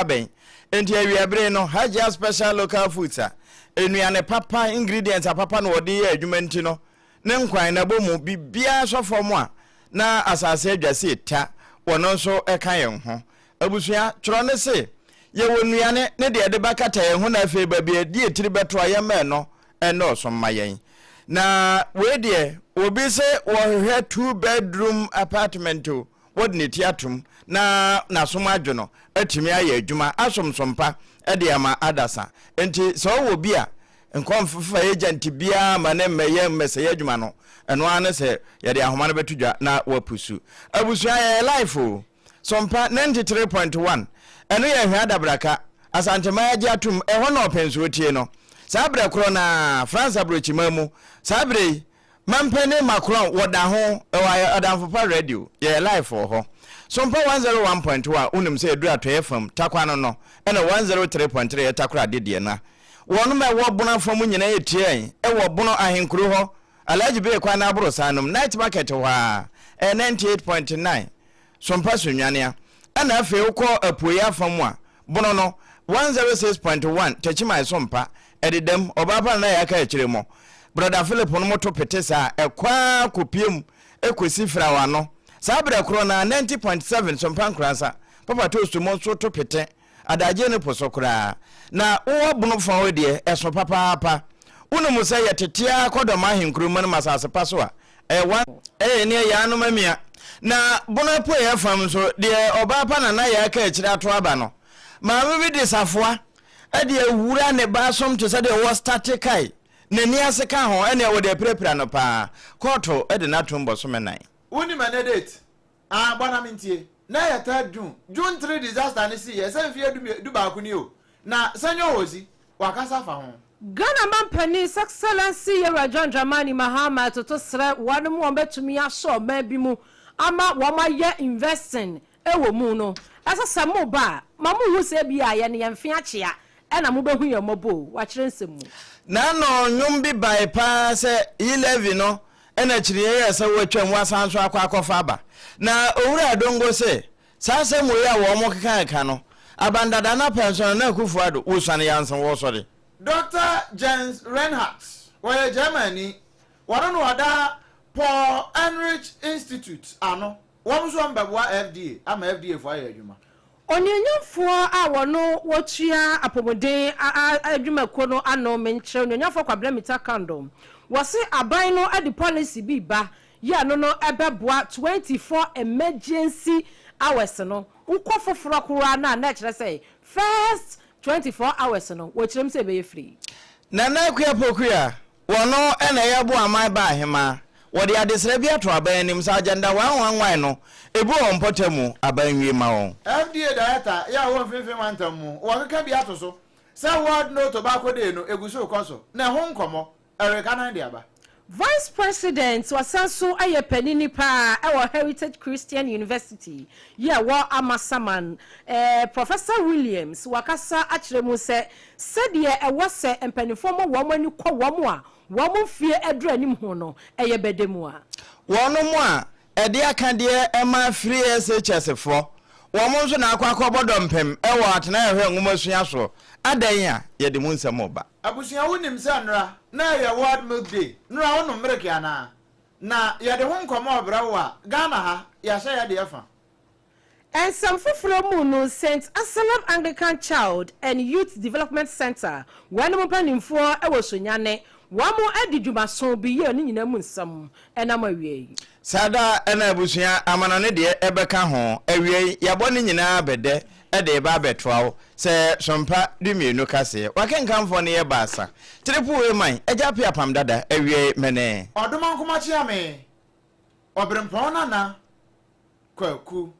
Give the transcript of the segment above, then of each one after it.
kaben enti awiabre no Haja special local foods a enuane papa ingredients papa no wode adwuma nti no ne nkwan na bomu bibia sofo a na asase adwase ta wono nso eka yen ho abusua tro ne se ye wonuane ne de bakata yen ho na afi babia die tiri beto ayema no eno so mayen na we de obi se wo hwe 2 bedroom apartment wod ne tiatum na som adwono atimi aye adwuma asomsompa de ama adasa enti so wo bi a nkomfefa agent bia ma ne meye mmese adwuma no eno ane se ye de ahoma no betudwa na wapusu abusua ye life o sompa 93.1 eno ye hwe adabraka asantema agi atum eho na openso tie no sabre kro na France abrochimamu sabre mampene Macron woda ho adamfopa radio ye live ho sompa 101.1 unim se edu ato FM takwa no ena 103.3 takra de na wonu me wo bona fam nyina etie wo bono ahenkuru ho alaji be kwa na abro sanum night market ho a 98.9 sompa sunwane ena afi ukọ apoya fam a bono no 106.1 techimai sompa edidem obapa na ya ka ekiremo brother Philip no moto petesa ekwa kopiem ekosi frawa no sabre kro na 90.7 sompa kransa papa toast mo so to pete adaje ne posokra na wo bono fa ho de eso papa unu musa yetetia kodoma henkuru man masase paso a ne ya no mamia na bono po ya fam so de obapa na ya ka ekira to aba no ma me bi de safoa ade awura ne ba som to say de wo statikai ne ni aseka ho ene wo de prepare no pa koto ede na tombo so menan woni manedate bana mintie na ya ta June 3 disaster ni si ye se fie du ba ku ni o na sanyo hozi wakasa fa ho Ghana Mampani Excellency Yera John Dramani Mahama to sre wanu mu betumi aso ma bi mu ama wo ma ye investing ewo mu no asa samu ba mamu hu se bia ye ne yemfe akea ena mu behu ye mobo wa kire nsemu na no nyum bi bypass 11 no ena kire ye se watwam wasanso akwakofa aba na owura adongo se sase mu ya wo mo keka no abandada na pension na kufuado wosane yansen wo sori Dr. Jens Reinhardt where Germany wano wada Paul Heinrich Institute ano wamso mbabwa FDA ama FDA for adwuma onyanyafo a wono wotua apomode adwumako no ano menche onyanyafo kwabla mita kando wose aban no adi policy bi ba ya no no ebeboa 24 emergency hours no ukofoforo kura na kire say first 24 hours no wochirem se be free na kuya pokuya wono ena yabo amai ba hema wodi adesre bi ato aban nim sa agenda 111 no ebu on potamu aban wi ma won FDA director ya won finfin wantamu wo keka bi ato so say word no tobacco dey no eguso koso na ho nkomo ereka na dia ba Vice President wasanso aye panini pa ewo Heritage Christian University ye wo amasaman Professor Williams wakasa akiremu se de ewo se empanifo mo wo mani kɔ wo mo a wo mo fie edura nim ho no eye bedemu a wono mo a ede aka de ema free SHS fo wo mo nso na akwa bodompem ewo atena ehwe nwumasua so adan a ye de mu nsem oba abusia wonim se nra na ye World Milk Day nra wono mmereke ana na ye de ho nkomo obrawo a Ghana ha ya hye ye de yafa and some fufuro no St. Anselm Anglican Child and Youth Development Center when mo panimfo ewo sonyane wamo adidwumaso bi ye ni nyina mu nsam enama wie sada ena abusia amanane de ebeka ho awie yabo ni nyina bede ede ba betwawo se sompa dumienu kase wakenkamfo ne ye baasa triple we man ejape APAM DADAA awie mene odoma nkomachi ame OBREMPONG na KWAKU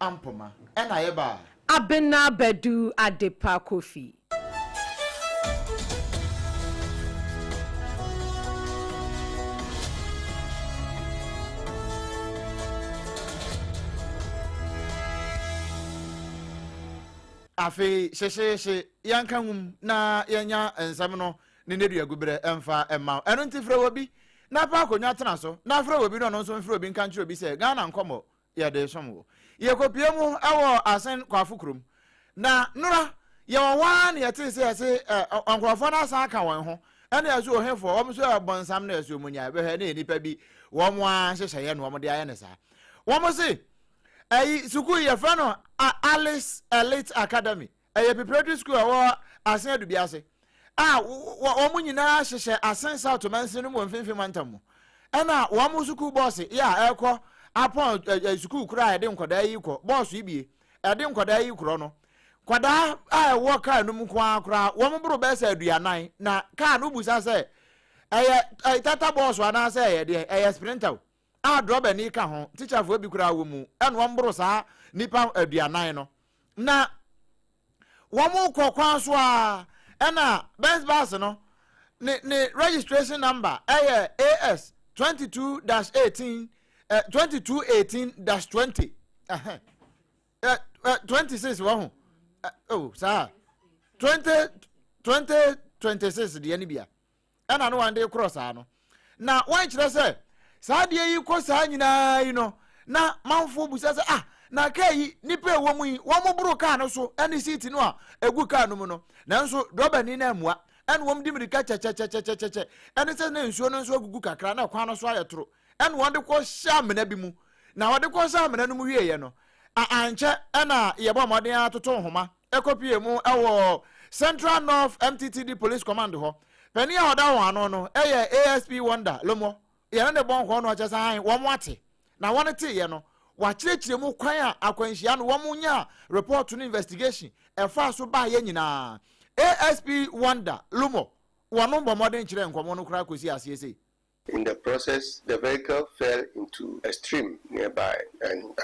AMPOMAA ena ye ba ABENA BADU adepa KOFIE afi sheshe yanka ngum na yanya ensam no ne nedu agubre emfa emma eno ntifre wobi na pa akonya tena so na afre wobi no nso mfre obi nka nchiro bi se Ghana nkomo ye de somwo ye kopie mu ewo asen kwafu krum na nora ye wa na ye te se onkrofo na asa aka won ho ene yaso ohefo wo so abonsam na yaso munya be he na nipa bi wo mo a hyehye no wo de aye ne sa wo mo se school ye fa no Alice Elite Academy preparatory school wo asen adu biase wo mo nyina hyehye asen South Mansi no mo mfimfim mantam ena wo mo school boss ya ekọ apon school kura ede nkoda yi kọ boss ibie ede nkoda yi kro no kwada wo ka no mu kwa kura wo mo bro be se aduanan na ka no busa se tata boss wa na se de sprinter drop ni ka ho teacher fo bi kura wo mu ena wo mbro sa nipa aduanan no na wo mo kokwa so ena best bus no ne registration number AS 22-18 2218-20 26 wo oh sir 2026 de ani bia ena no one day cross ano na wan kire se sa de yi ko sa nyina yi no na manfo busa se na kai nipa ewo mu yi wo mo buru ka no so eni seat no a egu ka no mu no nanso doba ni na amua eni wo mdi mirika che eni se na nsuo no nso agugu kakra na kwa no so ayetoro eni wo de ko sha mena bi mu na wo de ko sha mena no mu wiye no anche ena ye bo moden atoto homa ekopie mu ewo Central North MTTD Police Command ho pani a oda ho ano no ASP Wonder lomo ye na de bon ho no achesa han wo mo ate na won te ye no wa kirekire mu kwan a akwanhia no wo mo nya report to investigation efa so ba ye nyina ASP Wonder lomo wono bomodin kire nkomo no kura kosi asese. In the process, the vehicle fell into a stream nearby, and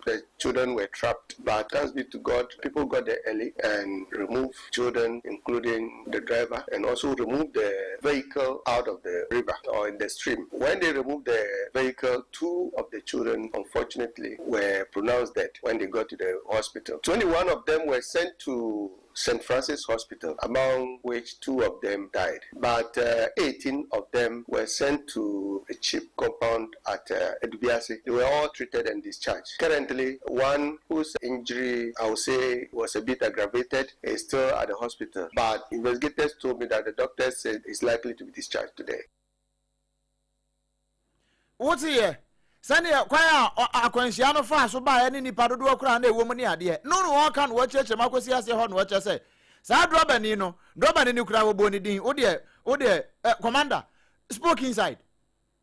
the children were trapped. But thanks be to God, people got there early and removed children, including the driver, and also removed the vehicle out of the river or in the stream. When they removed the vehicle, 2 of the children, unfortunately, were pronounced dead when they got to the hospital. 21 of them were sent to St. Francis Hospital, among which 2 of them died. But 18 of them were sent to a CHIP compound at Edubiasi. They were all treated and discharged. Currently, one whose injury, I would say, was a bit aggravated is still at the hospital. But investigators told me that the doctor said he's likely to be discharged today. What's here? Sani kwaya akwanhia no fa so ba ene nipa dodo akura na ewo mu ne ade no no kan wo cheche makosi ase ho no wo chese sa drobani no drobani ni kura wo bo ni din wo de commander spoke inside.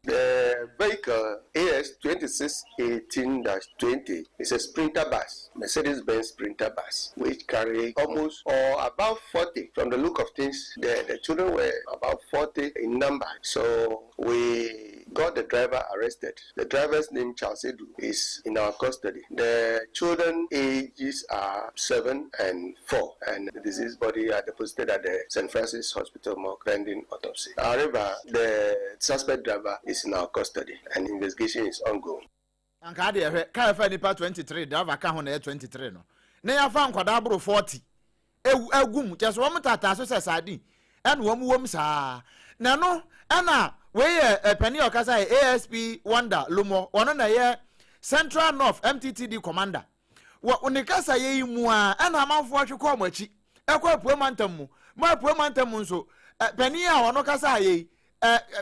The vehicle AS 2618-20 is a sprinter bus, Mercedes-Benz sprinter bus, which carry almost or about 40. From the look of things, the children were about 40 in number. So we got the driver arrested. The driver's name, Charles Edu, is in our custody. The children ages are 7 and 4, and the deceased body are deposited at the St. Francis Hospital morgue pending autopsy. However, the suspect driver is in our custody, and investigation is ongoing. Anka de ka fa nipa 23 driver ka ho na 23 no. Na ya fa nkwada bro 40. Egum cheso wo mtata so sesadi. En wo mu saa. Na no ana we pani okasa ASP Wonder Lomo wono na ye Central North MTTD commander. Wo unikasa ye mu a ana amanfo atwekọ amachi. Ekọ apuamantam mu. Ma apuamantam nso pani a wono kasa ye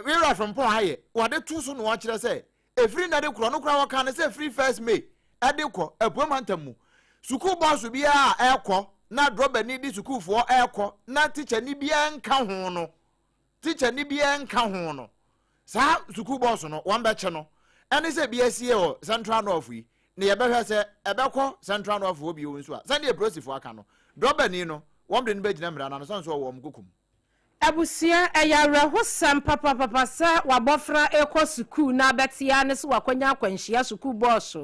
we are from Pon Haye. Wade tu so no akire say efiri na de kro no kra waka na say free first May. Ade kọ apuamantam mu. Suku boss bi a ekọ na drobe ni di suku fo ekọ na teacher ni bia nka ho no. Teacher ni bia nka ho no. Sa suku boss no wan be che no. Ene say bia sie o Central North yi. Ne ye be hwe say ebekọ Central North obi o nso a. Sande e prosifo aka no. Drobe ni no won de ni be gina mra na so wo mkokum. Abusia eyawre hosam papa sa wabofra ekọ suku na betia ne so wakwanya akwanhia suku boss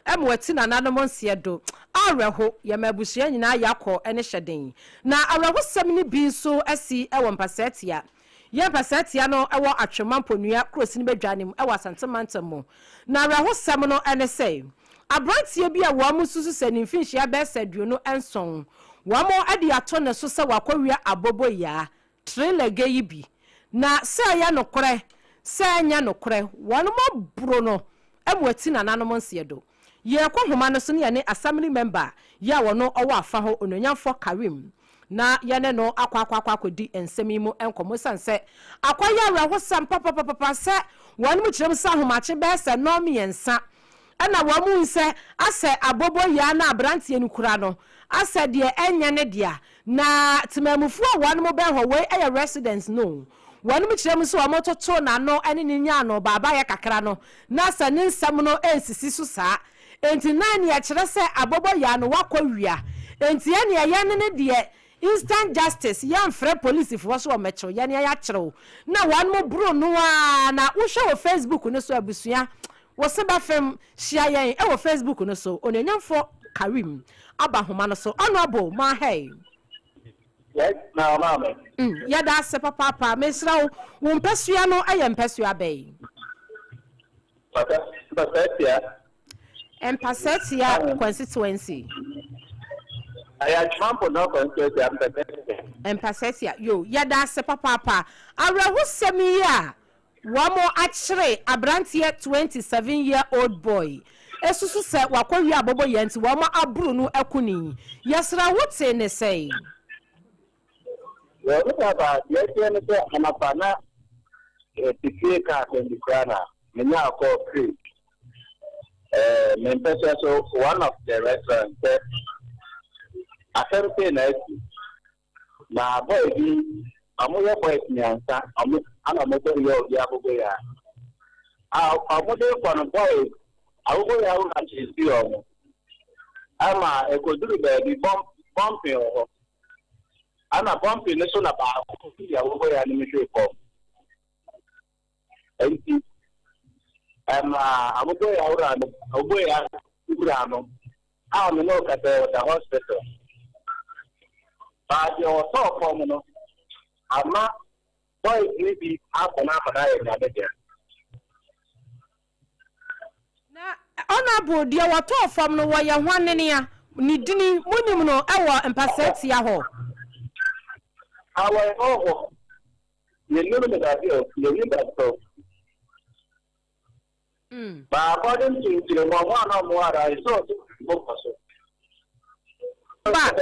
emwati na nanom nsiedo awreho ye mabusia nyina yakọ ene hyeden na awrehosam ni bi nso asi ewo mpasetia ye mpasetia no ewo atwemamponua krosi ni bedwanem ewo asantemantam na awrehosam no ene sei abrantie bi a wo mususu sanimfinhia be saduo enson wo mo ade ato ne so se wakwawia abobo ya trailer geyi bi na se ya nokore se anya nokore wono mo bro no emwati na nanom nsiedo ye kwa homa no so ne ne assembly member ya wono owa afa ho ononyamfo Karim na yene no akwa di ensemi mu enkomo sanse akwaya raho sampa papa se wonu mu kirem sa homache be se no miensa ana wamu nse ase abobo ya na abrantie nkura no ase de enya ne dia na timamufu wonu mu be ho we eye residents no wonu mu kirem so omototo na no ene nya no baba ya kakra no na ase ne nsam no ensisi so saa enti nani ya kire se abobo ya no wakowia enti ene ya ne de instant justice yan free police for so metro yan ya kire na wan mo bro no na wo hwe wo Facebook no so abusua wo se ba fem hia yan e wo Facebook no so onyenyamfo Karim aba homa no so honorable ma hey yes na mama ya da se papa mesra wo mpesua no aye mpesua bei Empasetia constituency. Aya chimampo no constituency Empasetia yo yada se papa areho semi ya wamo achire abrantie 27-year-old boy esusu se wakwawi abobo yenti wamo aburu no akuni yesra wote ne sei yo baba yete ne se anapana tifika kwendikrana menya ko creek so one of the restaurants after na boy bi amoye boy nyansa ana moto yo ya bobo ya amode kono boy awobo ya una chisi o ama ekoduru be bi bumping o ana bumping ne so na ba ya awobo ya ni mi hwe ko enti amodo ya urano how me know at the hospital but your talk from no ama boy maybe after na there na honorable dia wato from no wo ye hwanne ne ya ni dini munim no ewo empaseti ya ho awe oho ye nunu me da bio ye ni da so but according to the one of more I saw but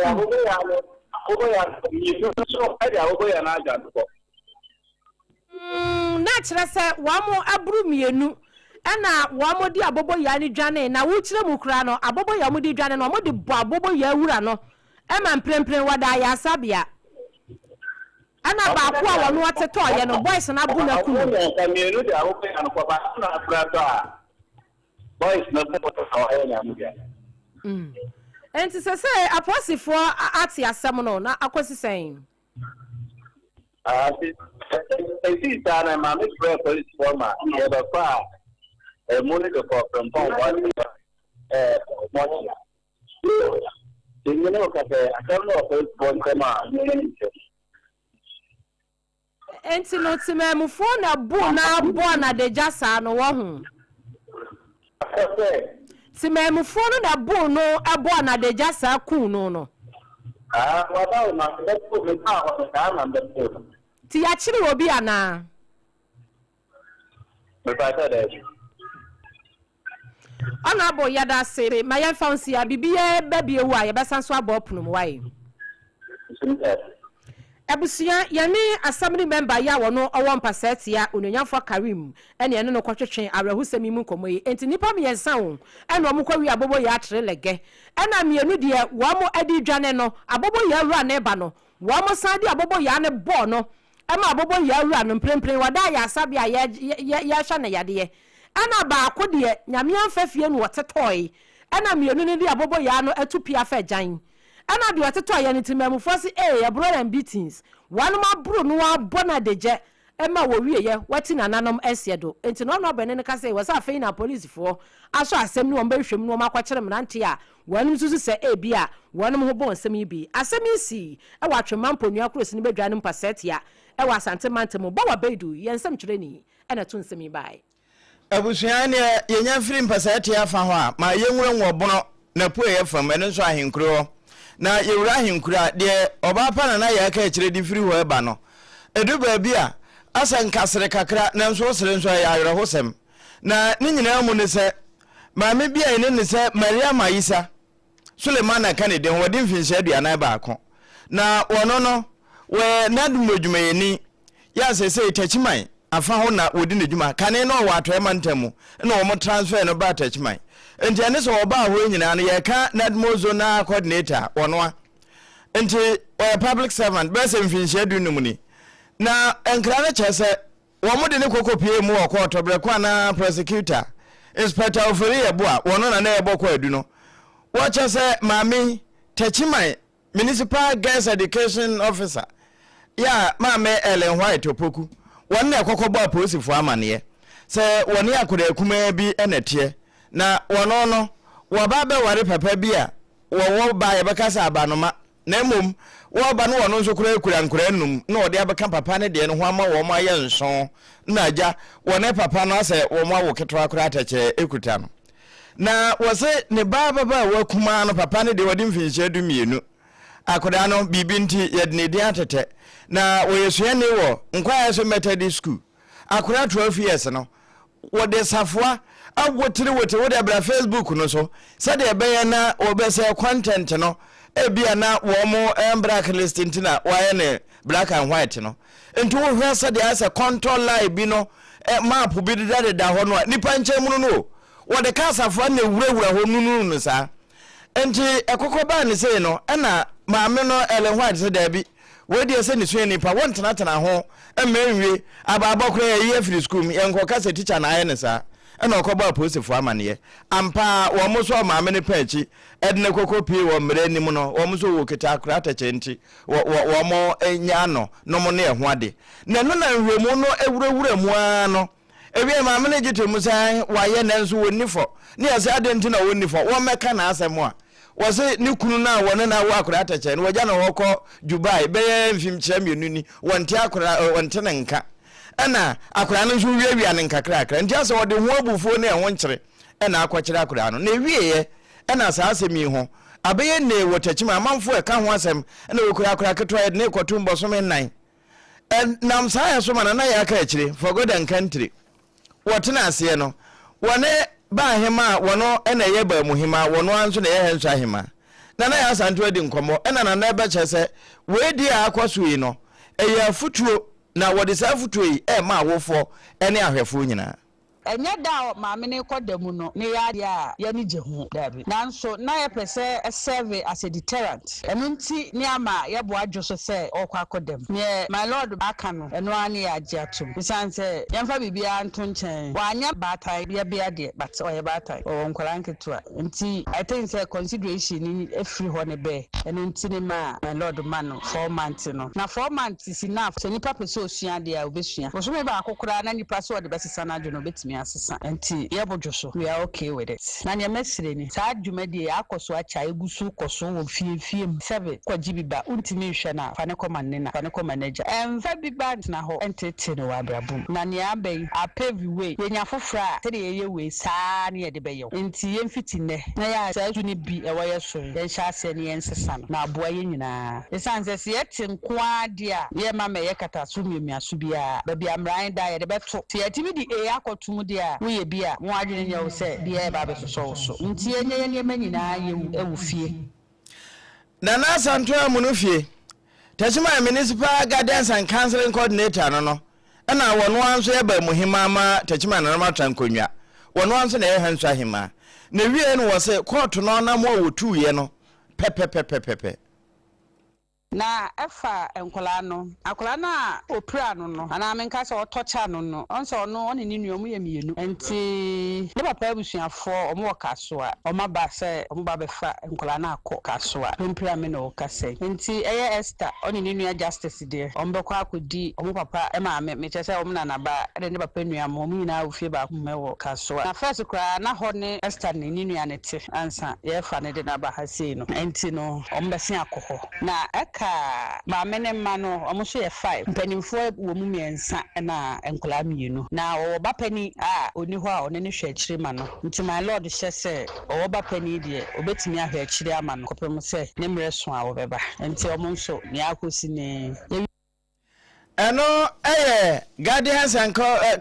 na kire se wamo abru mienu na wamo di abobo ya ni dwane na wo kire mu kura no abobo ya mu di dwane no mo di bo abobo ya wura no e man prempren wada ya sabia ana ba ko a wono ateto ye no boys na bu na kunu mienu di abobo ya no ko ba na prado boys na ko to ya mu dia enti se aposifo ati asem no na akosi sen see that my friend police former here the far money the from one money you know that I don't know if one come enti no timemufo na bu na de jasa no wo hu timemufo na bu no abo na de jasa ku no wada na ko me ta na de ti ya chiri obi ana me pa ta de ona bo yada sere ma ya fancy ya bibie babie wu a ye besanso abo punum wai abusia yani assembly member ya wono owo mpaseti ya ononyamfo Karim ene ene no kwotwetwen arahusemi mu komoyi enti nipa me yensa wo ene omo kwawi abobo ya atre lege ena mienu de wo mo adi dwane no abobo ya wura ne ba no wo mo sadi abobo ya ne bo no ema abobo ya wura no mprempren wada ya asabia ya hwa ne yade ena ba ko de nyamia mfafie no wotetoi ena mienu ne de abobo ya no atupia fa jan ana de oteto ya nitimamufo se ya brother and beatings one ma bro no abona deje ema wo wieye wati nananom esiedo enti no bene ne ka se wasa afei na police fo aso asem ni won ba hwem no makwakere mrante a wanum susu se bia wanum ho bon asem bi asem isi e wa twemampo nua krosi ni bedwane mpaset ya e wa asante mantemo bo wa bedu yensem kyerɛ ni ena to nsem bai abusuan ne yenya firi mpaset ya fa ho a ma yenwura nwobono na po ye fam ene nso ahenkro na yewura hinkura de obapa na ya ka kire di firi ho eba no edu ba bia asa nkasere kakra na nso sere nso ya ayere hosem na ni nyina mu ne se maame bia ene ne se Maria Maisa Suleiman Kennedy wodi mfinhye aduana baako na wono no we nadumodwumayeni ya sese tachiman afa ho na wodi ne dwuma kane no wa atoema ntamu na wo transfer no ba tachiman enti ane so oba ho nyina no ye ka nadmozo na coordinator wono enti public servant bese mfinhye adunum ni na enkra na chese wo mo de ne kokopie mu wo court obrekwa na prosecutor inspector ofori eboa wono na ebokwa adu no wo chese mami tachiman municipal girls education officer ya mame Ellen White opoku wonne ekokọba police fo amane se woni akoda kuma bi enetie na wono no wo ba be ware papa bi a wo ba ye bekasa abanoma na emom wo ba no wono nso kura nkura num na ode abeka papa ne de no ho ama wo ma ye nso na aja wone papa no ase wo ma wo keto akura atache ekuta no na wose ne baba wo kuma no papa ne de wodi mfinhye dumienu akoda no bibinti yedne dia tete na woyesua ne wo nkwa so Methodist school akora 12 years no wo de safua agwotire wote wo de bra Facebook no so se de be na obese content no ebia na wo mo black list ntina waye ne black and white no enti wo hwe se de ase control line bi no map bi da ho no nipa nchemu no wo de ka safua na wurawura ho nunu no sa enti ekokoba ne sei no na maame no Ellen White se da bi we dey say ni so nipa won tena ho emenwe ababa kura ye free school enko ka se teacher na aye ne sa na okoba police fo amane ampa wo mo so maame ne pachi edne kokopie wo mre nim no wo mo so wo kita akura tachenti wo mo enya no mo ne ho ade na no na nhwemu no ewurawura mu ano ewie maame ne gite mu sai wa ye na nso woni fo ne ya se adenti na woni fo wo meka na asem a wose ni kunu na wone na wa akura tache no waja na woko Dubai be mfimchira mienu ni wonte akura wonte ne nka ana akura no nso wiawia ne nka krakra nti ase wode ho abufuo ne ho nkyere ana akwakira akura no na wieye ana sa asemi ho abeye ne wotachima amanfo e ka ho asem ana wokura akura ketwa ne kotumbo so men nam sa ya so mana na ya ka akire for God and country wotena ase no wone ba hema wono ena ye ba muhima wono anso na ye henso ahema na ya santo adi nkomo ena na ebe chese we di akwaso yi no eye afutuo na wode sa afutuo yi ma awofo ene ahwefo nyina enye da maame ne kodamu no ne ya dia ya ni je hu dabi nanso na ye pese serve as a deterrent enu nti ne ama ye bo adwoso se okwa kodam ne my lord aka no enu ani ya agiatum bisanse yemfa bibia nto nchen wanya batai bia de but oye batai o nkwala nketua nti I think say consideration ni efri ho ne be enu nti ne ma my lord man 4 months no na 4 months is enough se nipa pese osua de a obesua so me ba akokora na nipa so de besesa na dwo no betimi asesa enti yebojoso we are okay with it na nya mesire ni saa dwumadi akoso acha egusu koso wo fie 7 kwaji biba untimi hwe na fa ne command na fa ne manager fa biba na ho entete no wabrabum na nya abai apevi we yenya fofra te de ye we saa ne ye de beyo enti yemfiti ne na ya saa ju ne bi ewo ye so ye sha ase ne yensesa no na aboa ye nyina esanse se yete nkoa de a ye mama ye kata so miamiaso bia ba bia mran da ye de beto se yetimi di akotum dia we ye bia mo adwene nya wo se dia ba be so nti enye ne manyina ye ewu fie na na santo amuno fie tachima municipal guidance and counseling coordinator no na wono anso ye ba muhima ma tachima na ma trankonwa wono anso na ye hanso ahima na wie no wo se court no na mo wotu ye no pepepepepepe na efa enkola no akola na opra no ana menka se otocha no onso no oni ni nuomu ye mienu enti ne papa abusuafo omo kaso a oma ba se omo ba befa enkola na akọ kaso a pempra me no kase enti eye Esther oni ni nua justice de ombe kwa akodi omo papa e ma me chese omo na ba de ne papa nua mo omo nyina ofie ba ko mewo kaso a na first kra na ho ne Esther ni nua ne te ansa ye fa ne de na ba ha sei no enti no omo be se akọ na ma mene mano omuso ye 5 mpanimfo wo mu miensa na enkola mienu na wo ba pani a oni ho a one ne hwe akire ma no nti my lord hye se wo ba pani de obetimi ahwe akire ama no kopem se ne mre so a wo beba nti omunso ne akosi ne eno guardians and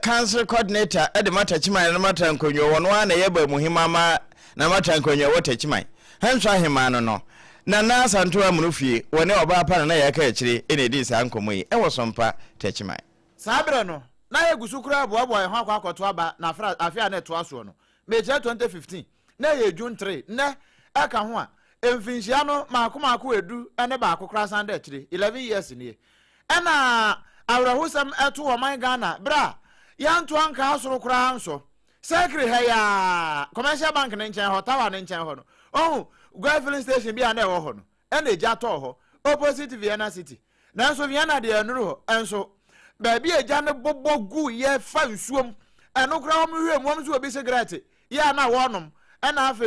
council coordinator at the matter chima na matter nkonyo wono na yeba muhima ma na matter nkonyo wota chima hanso ahemano no na santo amunufie wone oba pa na yaka akire ene di sa nkomo yi e wosompa techima sabre no na yegusukura aboabo ho akwakoto aba na afia na to aso no meje 2015 na ye June 3 ne aka ho a emfinhia no maako edu ene ba akokra san da akire 11 years ne ena awrahusam eto wo man Ghana bra yanto anka asoro kura hanso secretary ya commercial bank ne nchen ho tower ne nchen ho no oh go filling station bi ana e ho no ena eja to ho opposite Vienna City na so Vienna de enuru ho enso ba bi eja ne bobogu ye fa nsuom eno kura wo hwe mo so obi cigarette ya na wonom ena afi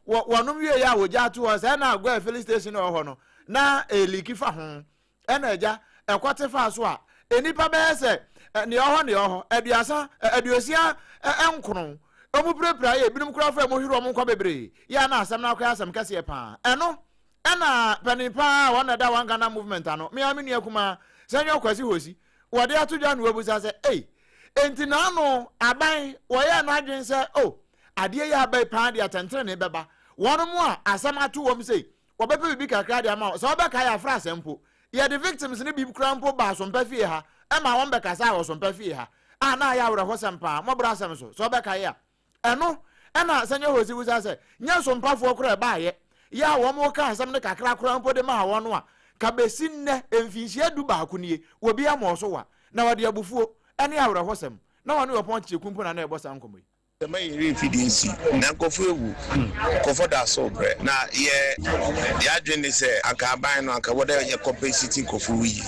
wonom wie ya wo ja to ho se na go filling station ho no na eliki fa ho ena eja ekwote fa so a enipa be se ne ho aduasa aduosia enkron omu prepra ye binum kura fa mo hiro mo kwa bebre ya na asem na kwa asem kase pa eno ena panipa wona da wan Ghana movement ano me aminu akuma sanyo kwasi hosi wode atodwa no abusa se enti na no aban wo ya na adwen se ade ya abai pa de atentere ne beba wono mo a asem ato wo mse wo bepe bibi kakra de ama so be ka ya fra asempo ye the victims ne bi kura mpo ba so mpafie ha ema won be kasa wo so mpafie ha na ya wura hosempa mo bra asem so be ka ya eno ena sanyo hosi wusa se nya so mpafo kura ba ye ya wo mo ka asem ne kakra kura mpo de ma wo no a ka besi nne emfinhia du ba ko nie wo bi am so wa na wode abufuo ene ya wura hosem na wone opon chekumpo na ebosa nkomo the may refidency na kofu kofo da so bre na ye adwene se aka aban no aka woda ye compensity kofu yi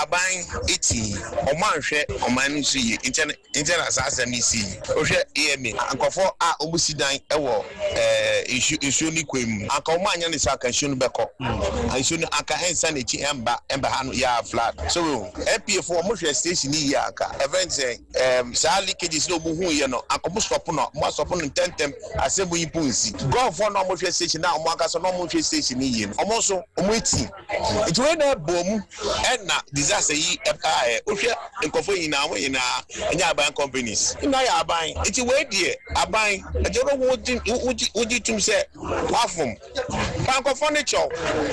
aban eti omanhwe oman no so yi internet asasem ni si ohwe eme akofo a obusidan ewo issue ni kwem aka omanya ne saka issue no beko issue no aka ensa na chi emba ha no ya flat so APF mo hwe station yi aka event sa leakages no bu hu ye no stop no mo stop no tentem asebu yipunsi go for no mo hwe station na mo aka so no mo hwe station yi no mo so mo eti it we na bom na disaster yi o hwe nkofo yi na mo yi na nya aban companies na ya aban it we die aban ejoro wodi tum se wafum pan nkofo ne cho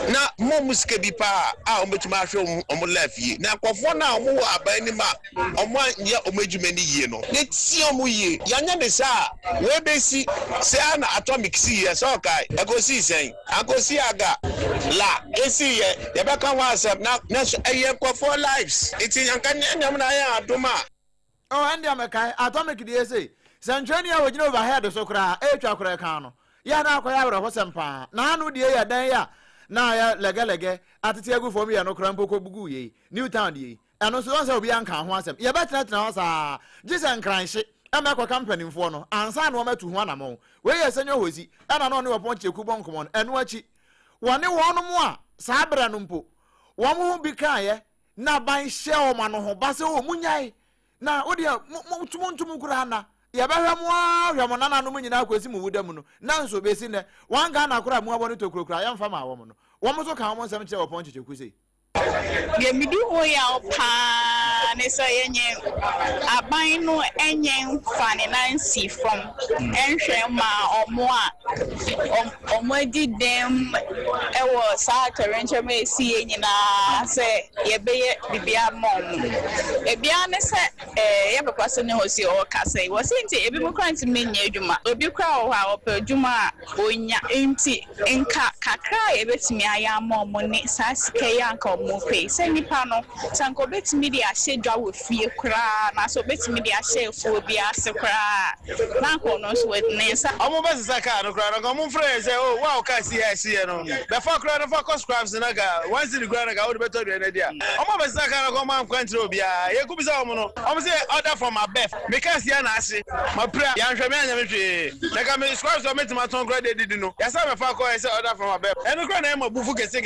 na mo musike bi pa o metuma hwe o mo lafie na nkofo na mo aban ni ma o mo ya o medwumani yi no ne ti o mo yi yanya de sa we be si se na atomic si ye so kai akosi sen akosi aga la esi ye be kan wa asem na so eye nkofo lives iti yanka nyam na ya adoma and amekai atomic de say sanchani ya wogina overhead so kra etwa kra kan no ya na akoya wura hosempa na anu de ya dan ya na ya lege atete agu fom ya no kra mpoko bugu ye new town de eno so say obi anka ho asem ye betena ho sa jisen kranhye amekwa company mfo no ansa na omatu ho anamo we ye senyo hosi ana no ne wopon cheku bonkomo no eno achi wone wono mo a saa bra no mpo wo mo bi kaye na ban hye o ma no ho ba se o munyai na odi mutumuntum kura na ye behwe mo ahwe mo nana no munyina akwesi mu wuda mu no na nso be si ne wan ga na kura mu abone to kura ya mfa ma wo mo no wo mo so kan mo nsem che wopon cheku sei ye midi oya pa ne so yenye aban no enye finance from enhwe ma omo di dem ewo sa current me si yenyina se ye beye bibia mom ebia ne se ye papa so ne hosi o ka se wo se nti ebi mo krant menye adwuma obi kra o ha opa adwuma onya enti enka kakra ye betimi aya mom ne sa sike ya nka mo pay se nipa no sanko betimi dia shedwa wo fie kra na so betimi dia share fo bia se kra na ko no so ne sa omo bezisa ka no kra no mo frɛ say oh wow ka si no be for kra no for cost crafts na ga once the kra na ga wo beto do na dia omo bezisa ka no ko man kwantro obia ye ku bisa omo no omo say order from abef because ya na ase ma pra ya nhwe me anya me hwe na ka me squares so metima ton kra de didi no ya sa me fa ko say order from abef eno kra na e mabufu kese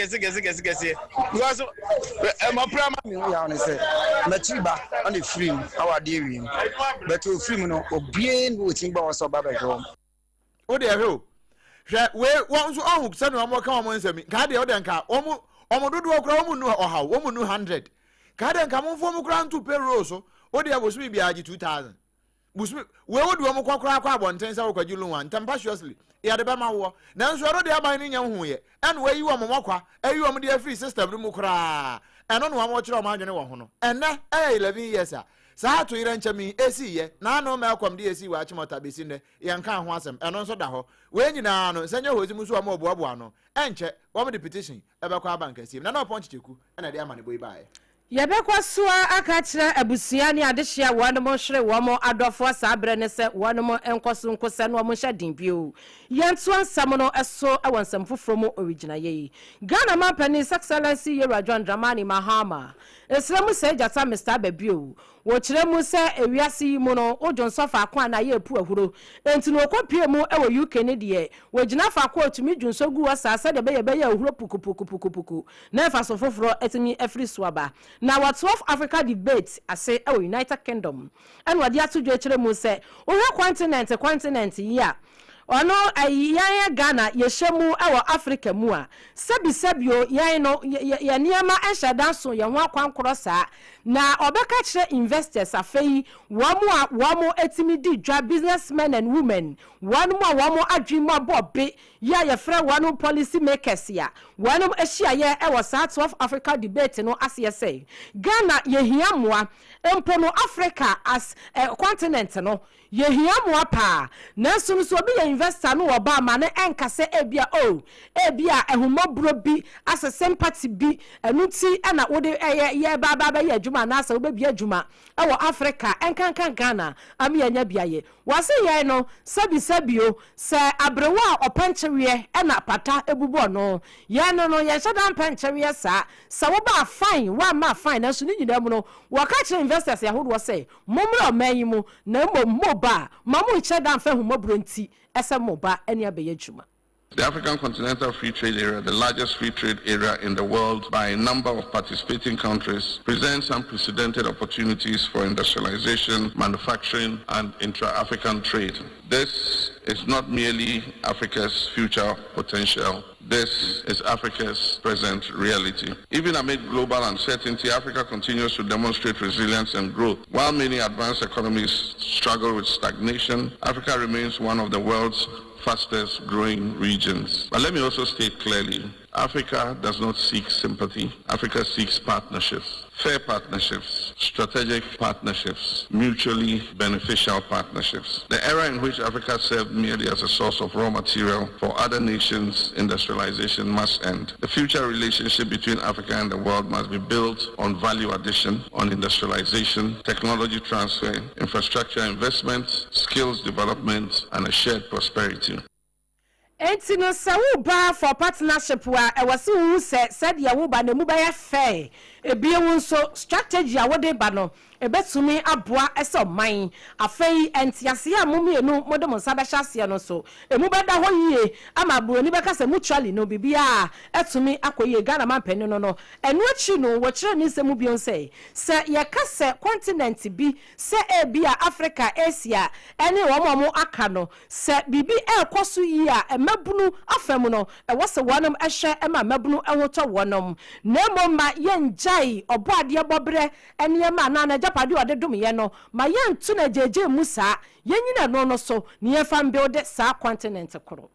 because my prime ya on say machiba on the film our dey we but o film no obien wo timba wo so baba go o de ho hwe we won so ohu se no mo ka mo nsemi ka de o de nka omo dodo okra omo nu oha omo nu 100 kaden ka monfo mu kra nto payroll so wo de abosumi bia agi 2000 busumi we wo de wo kokora kwa abonten sa wo kwaji loan tempestuously ya de be ma wo nanso ero de aban ni nya hu ye en we yi wo momokwa ayi wo de free system mu kra eno no wo kire o ma adwene wo ho no enne 11 years a saa to ire nchami esi ye na no ma akwam de esi wa chimota besi ne yanka ho asem eno nso da ho we nyina no senya hozi mu so ma oboaboa no enche wo me de petition ebekwa bank asim na no ponchicheku ena de amane boy bae yɛbɛkɔ soa aka kyerɛ abusua ne adehye a wɔn mo hwere wɔn adɔfo saa brɛ ne sɛ wɔn mo nkɔso nkɔsɛ no wɔn hyɛ den bio yɛnto nsɛm no ɛso ɛwɔ nsɛm foforɔ mu original yɛ Ghana Mampani Excellency Yewura John Dramani Mahama esrɛ mu sɛ jata Mr. Babio wɔkyerɛ mu sɛ ewiase yi mu no ojon sofa akwa na yɛ pu ahuro enti no okɔpie mu ɛwɔ UK ne deɛ wɔgyina fa akɔ otumi dwonso gu wɔ saa sɛ de bɛyɛ ahuro pukupukupukupuku na ɛfa so foforɔ ɛtumi afiri soaba na wa 12 Africa debate ase ɛwɔ United Kingdom ɛna wɔde ato dwa kyerɛ mu sɛ ohwɛ continent yi a ono ayyan Ghana yeshemu ewo Africa mu a sabisabio yan no ye niema ehyedan so ye ho akwankoro saa na obeka kire investors afei womo etimi di dwa businessmen and women womo adwimo abobe ya ye frɛ wono policy makers ya wono ehia ye ewo saa 12 Africa debate no ase say Ghana ye hia moa empo no Africa as continent no ye hia moa pa nanso so obi ye investor no oba ma ne enkase ebia ehumobro bi as sympathy bi enuti na wode ye baba ye adwuma na asa obebi adwuma ewo Africa enkankan Ghana ami anya biaye wase ye no sabisabio se abrewa opanchewe na pata ebubo no ye no ye hyedan panchewe sa wo ba fine wa ma fine nanso ni nyina mu no waka kire investors ya hodo say momro mayimu na moba mamu hyedan fa humobro nti The African Continental Free Trade Area, the largest free trade area in the world by a number of participating countries, presents unprecedented opportunities for industrialization, manufacturing, and intra-African trade. This is not merely Africa's future potential. This is Africa's present reality. Even amid global uncertainty, Africa continues to demonstrate resilience and growth. While many advanced economies struggle with stagnation, Africa remains one of the world's fastest growing regions. But let me also state clearly, Africa does not seek sympathy. Africa seeks partnerships, fair partnerships, strategic partnerships, mutually beneficial partnerships. The era in which Africa served merely as a source of raw material for other nations' industrialization must end. The future relationship between Africa and the world must be built on value addition, on industrialization, technology transfer, infrastructure investment, skills development, and a shared prosperity. Enti no sawu ba for partnership wa ewase wu said ya wo ba na mu ba ya fair ebie wu nso strategy a wode ba no ebetumi aboa ese man afei entiase a mumienu modem sabahase no so emu beda ho yie ama buroni beka se mutually no bibia etumi akoye Ghana Mampani no enu achi no wo kire ni se mu bion se ye ka se continent bi se ebia Africa Asia ene wo mo aka no se bibi ekoso yi a emabunu afam no ewo se wonom ehwe ema mabunu ewoto wonom na emoma yenjai oboade bobre ene ma na japade ode dum ye no ma yentu na jeje musa yenyina no so ne yefam build sa continent koro.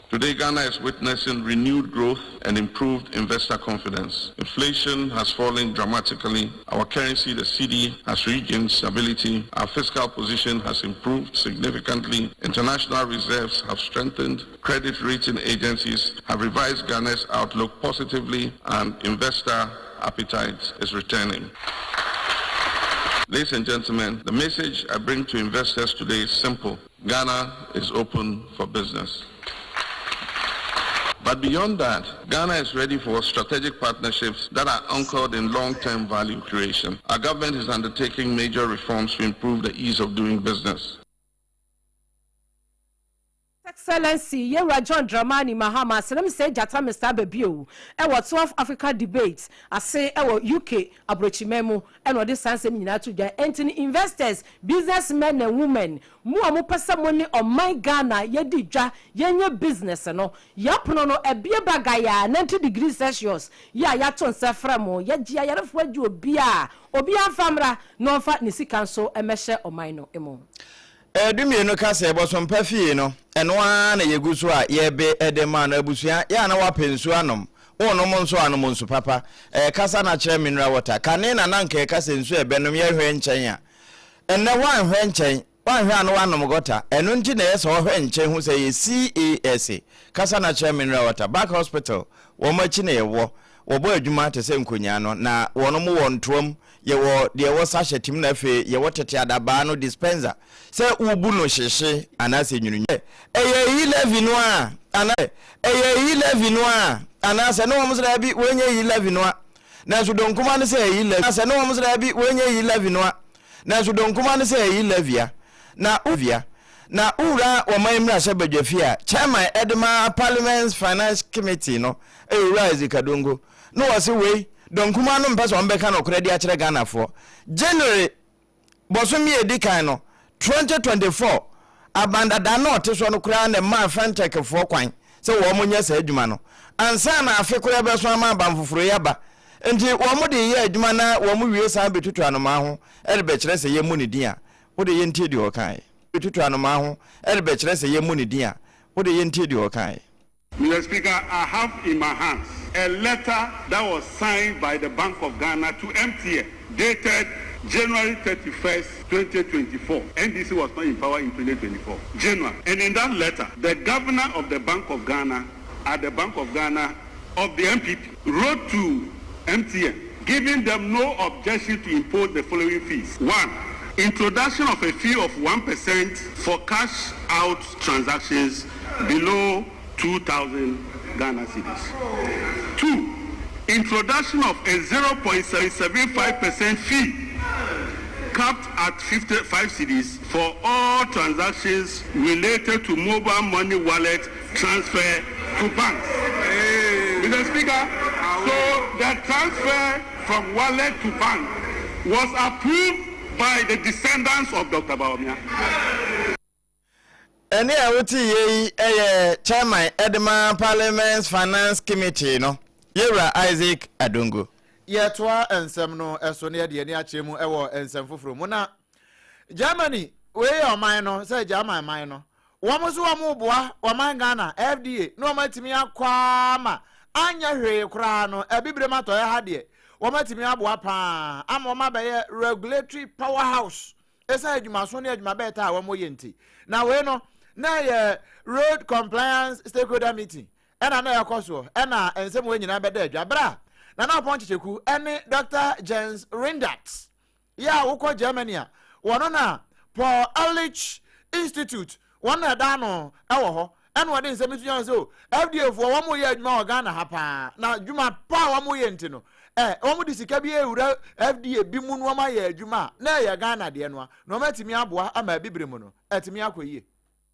Today, Ghana is witnessing renewed growth and improved investor confidence. Inflation has fallen dramatically. Our currency, the cedi, has regained stability. Our fiscal position has improved significantly. International reserves have strengthened. Credit rating agencies have revised Ghana's outlook positively, and investor appetite is returning. Ladies and gentlemen, the message I bring to investors today is simple. Ghana is open for business. But beyond that, Ghana is ready for strategic partnerships that are anchored in long-term value creation. Our government is undertaking major reforms to improve the ease of doing business. Excellency Yera John Dramani Mahama se say jata Mr. Babio e wo 12 Africa debates ase e wo UK abrochimemo e no de sanse nyina to gya entini investors businessmen and women mu amu pesa money on my Ghana ye di dwa yenye business no yapono no ebie bagaya 90 degrees Celsius ya ton se framo ye gia yarefo agi obi famra no fa ni sika so emehye oman no emo Dumienu kasa ebo SOMPA fie no eno a na yeguso a yebe edema na abusua ya na wapensu anom onom nso anom nso papa kasa na kire mineral water kane na nanka kasa nsu ebenom ye hwe nchen a enne wan hwe nchen wan hwe anu anom gota eno nti na yeso hwe nchen hu se ye CAS kasa na kire mineral water back hospital wo machi na yewo wo bo adwuma te se nkonya no na wonom wontom yewo de wo sashetim na fe yewo tete adaba no dispenser se ubu no hyehye anase nyununye eye 11 no a ana eye 11 no a anase no mo sra bi wenye 11 no a na so donkuma ne se 11 anase no mo sra bi wenye 11 no a na so donkuma ne se 11 na ovia na ura wo mayimra hye badwafia chairman edema parliament finance committee no rise kadongo no wase we donkuma no mpese on beka no kredi a kire Ghana fo January bosomie edikan no 2024 abandada no teso no kura na ma fantech fo kwan se wo mo nya sa adwuma no ansa na afekora be so ama bamfoforo yaba enti wo mo de ye adwuma na wo mo wie sa betutu anoma ho elbe kire se ye mu ne dia wo de ye ntie di o kan betutu anoma ho elbe kire se ye mu ne dia wo de ye ntie di o kan. Mr. Speaker, I have in my hands a letter that was signed by the Bank of Ghana to MTN, dated January 31st, 2024. NDC was not in power in 2024. January. And in that letter, the governor of the Bank of Ghana at the Bank of Ghana of the MPP wrote to MTN, giving them no objection to impose the following fees. 1. Introduction of a fee of 1% for cash out transactions below 2,000 Ghana cedis. 2. Introduction of a 0.775% fee capped at 55 cedis for all transactions related to mobile money wallet transfer to banks. Mr. Speaker, so the transfer from wallet to bank was approved by the descendants of Dr. Baumia. Ene awoti ye chairman Edema Parliament Finance Committee no Yera Isaac Adongo yetwa ensem no eso ne de ne achemu ewo ensem foforo mu na Germany we oman no say German man no wo mo so wo mo boa oman Ghana FDA no matimi akwa ma anya hwe kra no ebibre mato ya ha de wo matimi aboa pa ama ma be regulatory powerhouse esa adwuma so ne adwuma be ta wo mo yenti na we no na ye road compliance stakeholder meeting ena na yakoso ena ensem we nyina be da adwa bra na na pon chicheku ene Dr. Jens Rindert ya woko Germany a wono na Paul Ehrlich Institute wona da no ewo ho ena wode nsem tunya so FDA fo wo mo ye adwuma o Ghana ha pa na adwuma pa wo mo ye ntino wo mo disika bi ewura FDA bi mu no ma ye adwuma na ye Ghana de no no matimi aboa ama bibre mu no atimi akoyie.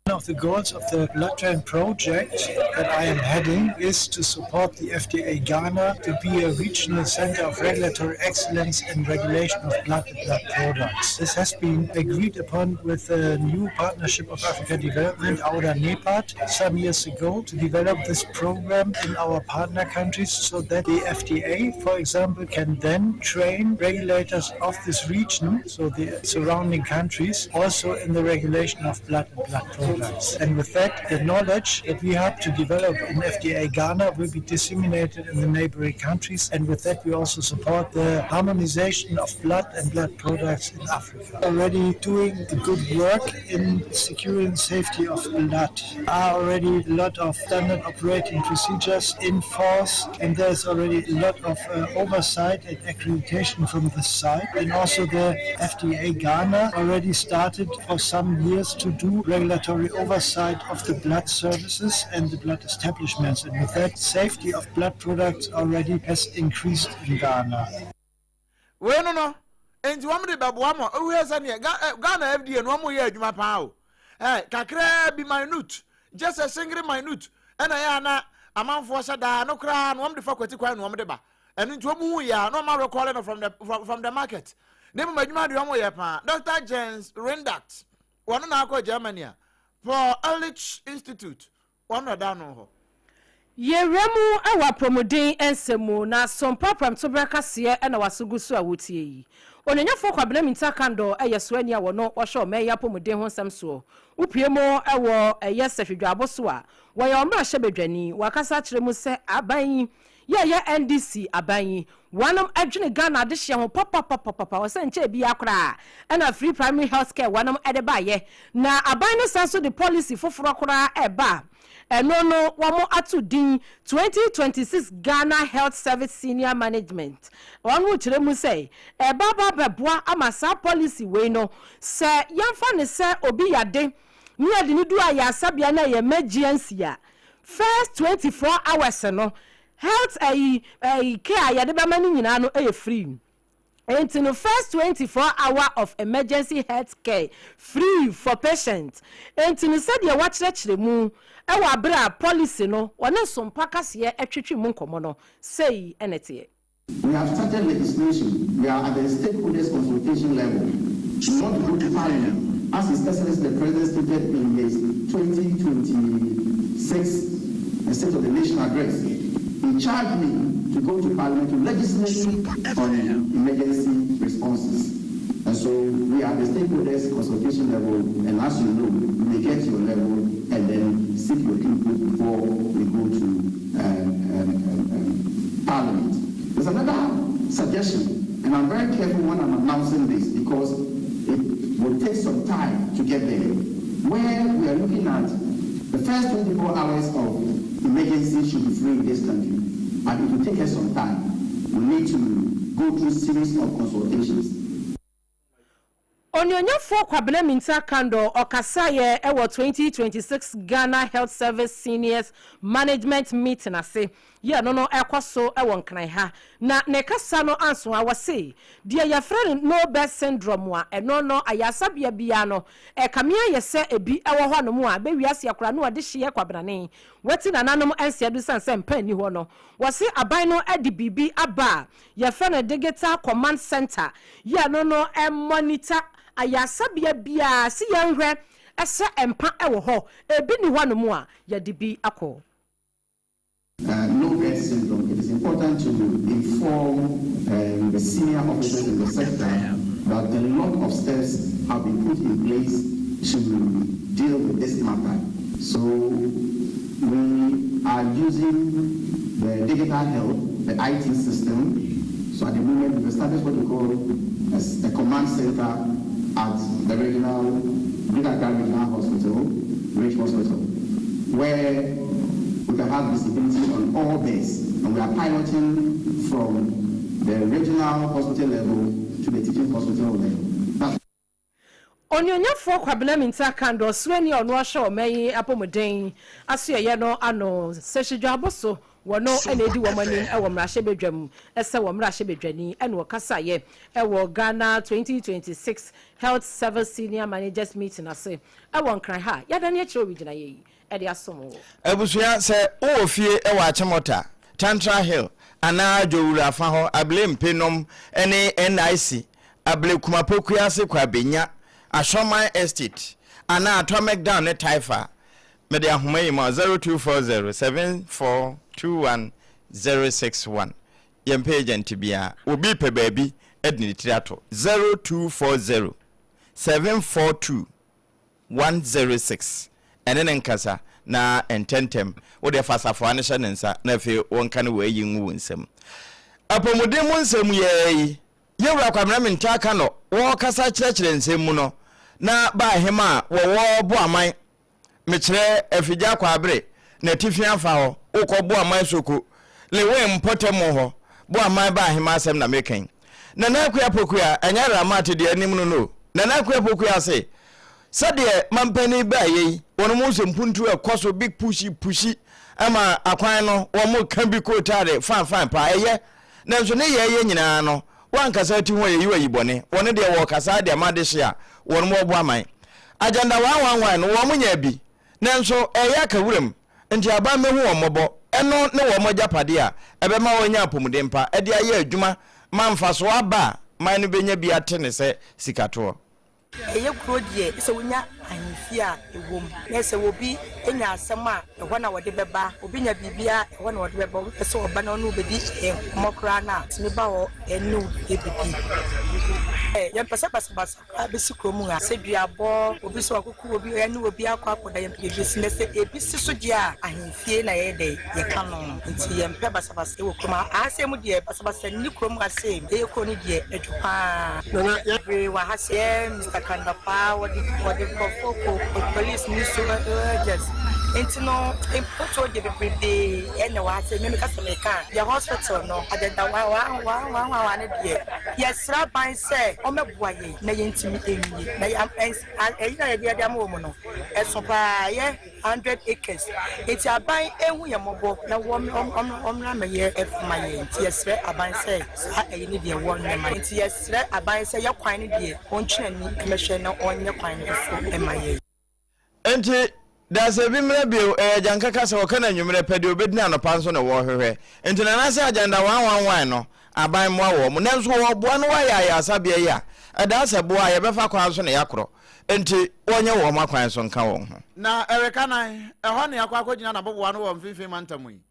One of the goals of the blood train project that I am heading is to support the FDA Ghana to be a regional center of regulatory excellence and regulation of blood and blood products. This has been agreed upon with the new Partnership of Africa Development, AUGUSTINE, some years ago to develop this program in our partner countries so that the FDA, for example, can then train regulators of this region, so the surrounding countries, also in the regulation of blood and blood products. And with that, the knowledge that we have to develop in FDA Ghana will be disseminated in the neighboring countries. And with that, we also support the harmonization of blood and blood products in Africa. Already doing the good work in securing safety of blood. Are already a lot of standard operating procedures in force, and there's already a lot of oversight and accreditation from the side. And also the FDA Ghana already started for some years to do regulatory oversight of the blood services and the blood establishments, and with that, safety of blood products already has increased in Ghana. Well, no, and you want me to who has any Ghana FDA and one more year, you my power. Kakra be minute. just a single minute and I ana amanfo shada no kra no am de fa kwati kwan no am de ba eno nti omu ya no ma recalling from the market name madwuma de omo ye pa Dr. James Rendat one na akọ Germany for Ehrlich Institute one da no ho Yeremu ewa promodin ensemu na SOMPA pramto brakase e na wasugusu awutie yi. Onyenyafo kwabena minta kando eyeswani a wono ohwe omeya pomodin ho nsem upiemo ewo eyesehwedwa aboso a wo ya omra hyebedwani wakasa kiremu se aban ye NDC aban wanam adwene Ghana de hye ho papa wo se nche bi akora e na free primary health care wanam edeba ye na aban no sanso the policy foforo kora eba no wamo atu din 2026 Ghana Health Service Senior Management wanu kiremu say baba beboa amasa policy we no se yamfa ne se obi yade ni ade ni du ayasabia na ye emergency a first 24 hours no health care yade ba mani nyina no free. And in the first 24 hours of emergency health care free for patients. And in the said you watch the moon, our bra policy no, one some packers here at Munkomono say anything. We have started legislation. We are at the stakeholders consultation level. Not go to Parliament, as is the President stated in his 2026 State of the Nation address. He charged me to go to Parliament to legislate on emergency responses. And so we are at the stakeholders consultation level, and as you know, you may get your level and then seek your input before we go to Parliament. There's another suggestion, and I'm very careful when I'm announcing this because it will take some time to get there, where we are looking at the first 24 hours of emergency should be free in this country, but it will take us some time. We need to go through a series of consultations. Onyonyafo kwabena minta kando okasaye ewo 2026 Ghana Health Service Seniors Management Meeting ase ye no ekoso ewo nkran ha na ne kasa no anso awase de ya frere no best syndrome a eno no ayasabia bia no ekamia yese ebi ewo ho no mu a be wiase akora no de hye kwabena ne wati na nanom ansiadu sanse mpani ho no wase aban no edi bibi aba ya frere digital command center ye no monitor ayasabia bia si yanhwe ese empa ewo ho ebi ni ho no mu a ya de bi akọ. No bed syndrome. It is important to inform the senior officers in the sector that a lot of steps have been put in place to deal with this matter. So we are using the digital health, the IT system. So at the moment we've established what we call a command center at the regional hospital, Rich Hospital, where we can have visibility on all beds, and we are piloting from the regional hospital level to the teaching hospital level. Onyonyafo kwabena minta kando sweni onu ahwe omeyi apomuden aso ye no ano sehidwa aboso wono enedi womanim ewo mrahye bedwam ese wo mrahye bedwani ene okasa ye ewo Ghana 2026 Health Service Senior Managers Meeting ase ewo nkran ha yada ne akire obigina ye ede asomo ebusua se ofie ewo achemota Tantra Hill ana jowura afa ho ablempenom ene NIC ablekumapoku ase kwa benya Ashoman Estate ana Atomic Down ne Taifa mede ahoma yi ma 0240742161 yempe agent bia obi pe baabi edni tirato 0240742106 ene nkasa na ententem wo de fasafo ane hye nensa na fe wonka ne wayi nwu nsem apomode mu nsem yeyi yewura kwamra mentaka no wo kasa kyerɛkyerɛ nsem mu no na ba hema wo bo aman mekire afija kwa abre na tifia fa ho ukọ bo aman soko le we mpotemo ho bo aman ba hema asem na meken na na akua pokua anya ramate de anim no na na akua pokua se sade mampani ba yi wono mu sempuntu ekoso big pushi ama akwan no wo mo kan bi kotare fan pa eye na nso ne ye nyina no wankasa ti ho ye yi bone wone de wo kasa de amade hye a wono mo bo aman agenda 111 no wo munya bi nanso eya ka wuram nti aba mehu omobo eno ne wo moja pade a ebe ma wonya apomuden pa ede aye adwuma manfa so aba man no benya bi atene se sikato eye kuro die se wonya ahimfi a ewom na se wobi enya asem a ehwo na wode beba obi nya bibia ehwo na wode beba se oba na no bedi mokra na timi ba wo enu ebibi yem pesa abisi kromu a se duabo obi so akoko obi enu obi akwakoda yem pege sine se ebisi so dia ahimfie na ye de ye kanu nti yem pe basa e wo kroma asem die basa ni kromu asem e ko ni die edupa na ya wa hase Mr. Kandapa what the police news to just into no important the everyday and what say me ka me kan the hospital no adeda wa ne yes rabbi say o meboa ye na ye ntimi enyi na ya dia mo no SOMPA 100 acres it's aban ehu ye mobo na wo omra me ye efuma ye nti yes aban say sa eyi ne de wo ne ma nti yes aban say ye kwan ne de onkyerani mehwe na onye kwan ne fo emaye enti that's a bimre bio janka kasa wakana nyumre pede obedina anopa nso na wo hwehwe enti na nase agenda 111 no aban mo awo mo nanso wo boa no wa ya asabia ya ada se boa ye befa kwan so na yakro enti wonye wo makwan so nka wo ho na erekanan eho ne yakwa akogina na boboa no wo mfimfim mantamu yi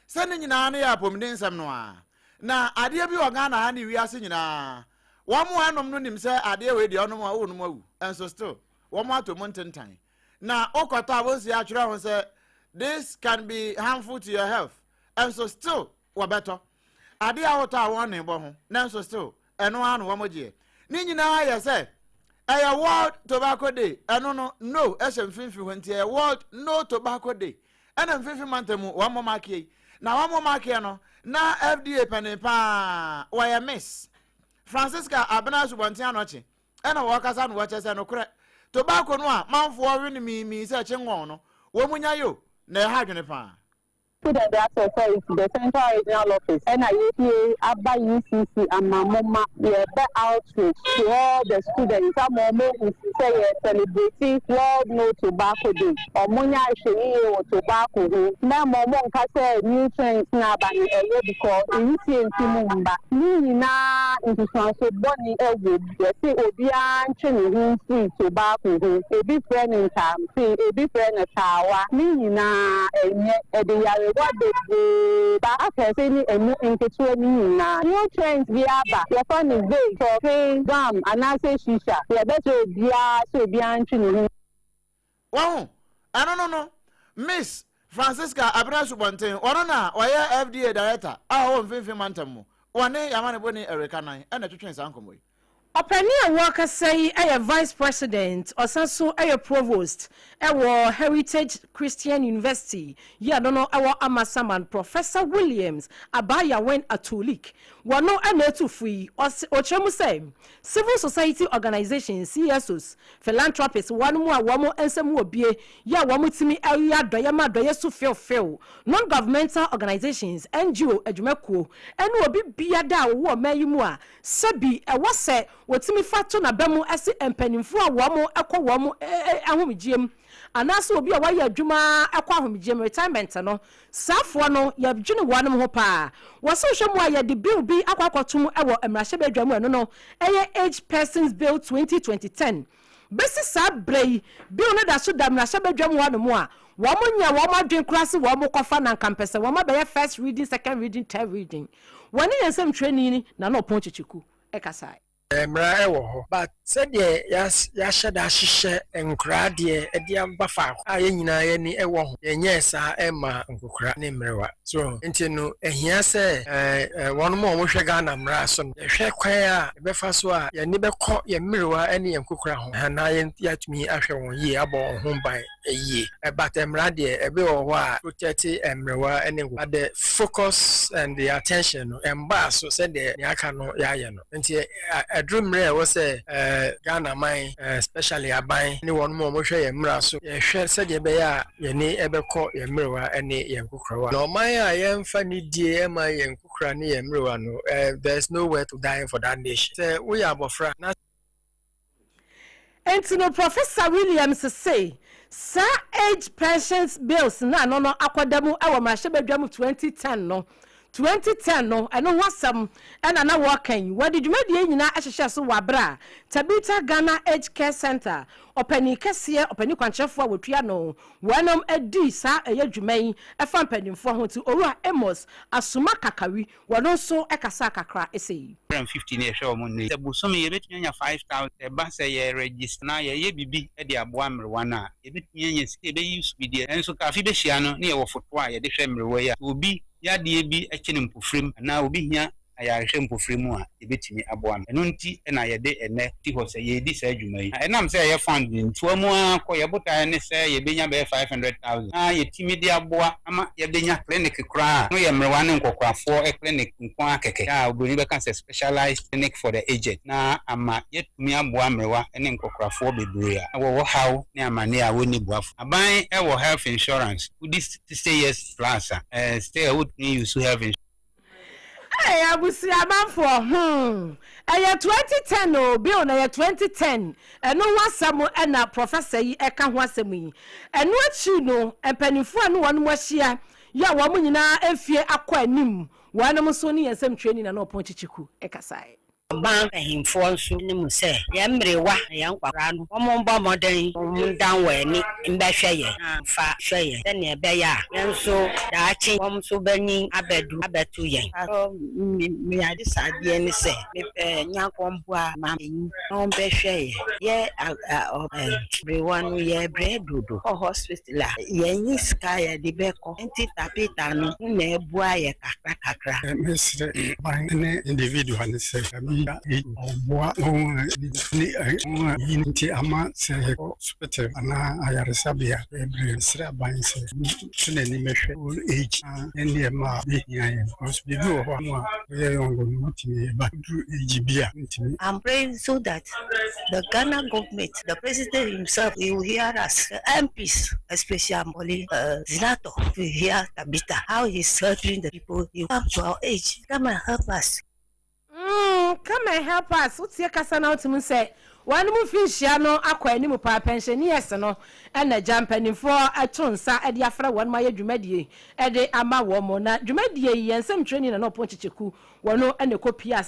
se ne nyina na ya pomden nsem no a na ade bi wo Ghana ha ne wiase nyina wo mo anom no nim se ade we de onom a wo nom awu enso still wo mo atomo ntentan na okota abonsi atwere ho se this can be harmful to your health enso still wo beto ade a wota won ne bo ho enso still eno anu wo moje ni nyina ya se a World Tobacco Day eno no ese mfimfi hwanti a World No Tobacco Day ena mfimfi mantamu wo mo make na wo mo make no na FDA panepa waya miss Francisca abena subonti anoche ena wo kasa no wo chese no kure tobacco no a manfo wi ni mi se chenwon no wo munya yo na ha dwene pa put the authority the central regional office and IEPA ABA UCC and AMPOMAA the outreach to all the students some more say celebrating World No Tobacco Day or munya sheni o tobacco na momo nka say nutrients na ba ni eye because nutrients mu mba ni na intuition boni ewo say obi an cheni hu free tobacco ebi friend ntam say ebi friend tawa ni na enye ede what the back any into na nutrients be aba your phone is big for gum and I say shisha yeah better be so be antini wow no Miss Francisca Abena Subonten ono na oya FDA director ho mfimfim mantamu one yamane boni erekanan e na twetwen sankomo Openia worker say a vice president or sanso a provost a Heritage Christian University ya no our amasaman Professor Williams abaya when atulik wano anetu free or chemu say civil society organizations CSOs philanthropists one more wamo ensemu obie ya wamo timi area doyama doyesu feel non-governmental organizations NGO adwumako enu obi biada wo mayimu a sabi e wose wotimi fato na bemu ase empanimfo a womo ekọ womo ahomgiem anaso obi a waya adwuma ekọ ahomgiem retirement no safo no ya dwene wanom ho pa wose hwemu a ya de bill bi akwakotum ewo emrahye badwamu eno no eye Age Persons Bill 2010 besi sabrei bill no da so da emrahye badwamu wanom a womo nya womo adwen krase womo kofa na kampese womo be first reading second reading third reading wani yensem training na no ponchichiku ekasai Emra ewo ho but said ya shada hihye enkra de amba fa aye nyina ye ni ewo ho yenye sa ema nkukura ne mrewa so enti no ehia se won mo hwe Ghana mra so hwe kwan a befa so a ye ni bekọ ye mrewa ene nkukura ho na ye yatumi ahwe won yi abo ho ban eyi but emra de ebe wo ho a protect emrewa ene the focus and the attention no emba so said the aka no ya ye no enti dream rare was Ghana mine especially aban ni won mo hwe ye mra so ye hwe se de be ya ye ni ebekọ ye mrewa ene ye nkukura no man a ye mfa ni die ema ye nkukura ni ye mrewa no there's nowhere to die for that nation say we abofra Entino Professor Williams say sa age pensions bills na no akwadamu ewo ma hye 2010 no 2010 no eno wasam ena na working wadi dwumadi nyina ahyehye so wabra Tabita Ghana Age Care Center opani kese opani kwanchefo awotua no wanom adi sa eye dwuman efa mpanimfo ho ti owura Amos asuma kakawi wono so ekasa kakra esei 15 ne hwe omo ne sebusome ye betunya 5000 eba se ye register na ye bibi e de aboa mrewa na ye betunya sike be use bi enso ka fi be hia no ne ye wo foto a ye de hwe mrewa ya obi ya de bi ekene mpofrem na obi hia aya hwe mpofrem a ebetimi aboa eno nti na ye de ene ti ho se ye di sa adwuma yi enam se ye fund ntuo mu akọ ye botae ne se ye benya be 500,000 na ye timi de aboa ama ye benya clinic kra no ye mrewa ne nkokrafo e clinic nko akeke ya oboni be kan se specialized clinic for the aged na ama ye tumi aboa mrewa ne nkokrafo bebre a wo how ne amane a woni buafo aban e wo health insurance with this 60 years plus stay would use health insurance. Hey, abusi amanfo aya 2010 no bill na ya 2010 eno wasam na professor yi eka ho asem yi eno achi no empanifo anu wonu ahia ya wo nyina efie akọ anim wanam so ni yensem twani na no pon chichiku ekasai ban himfo nso ne mu se ye mrewa ya nkwara no omomba moden dan we ni mbehwe ye fa hwe ye se ne be ya nso da chi omso bani abetu ye mi ade sade ni se me nyakombo a ma no behwe ye mrewa no ye bredodo hospital ye nyi sky ye de beko enti tapita no na ebua ye kakra mesre ban ne individual ne se Boa ni ama se hospital ana ayaresabia every sra ban se tune ni mehwe age and ma be yan hospital ho ama ye yongo mutimi ba du age bia mutimi. I'm praying so that the Ghana government, the president himself, he will hear us, the MPs, especially Zinato, to hear Tabita, how he's serving the people. You come to our age, come and help us. Come and help us. What's your cousin out to say? One more fish, no, aqua, any more pension, yes, no, and a jumping for a tonsa at the Afra 1 Maya Jumedi, at the Ama Womona, Jumedi, and some training and no ponchiku, one no, and the copia,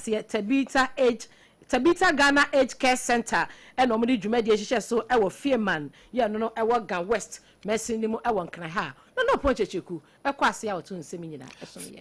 Tabita Ghana Age Care Center, and normally Jumedi, so our fear man, ya no, I work Gan West, messing them, I want can I have. No ponchiku, a quasi out to Semina.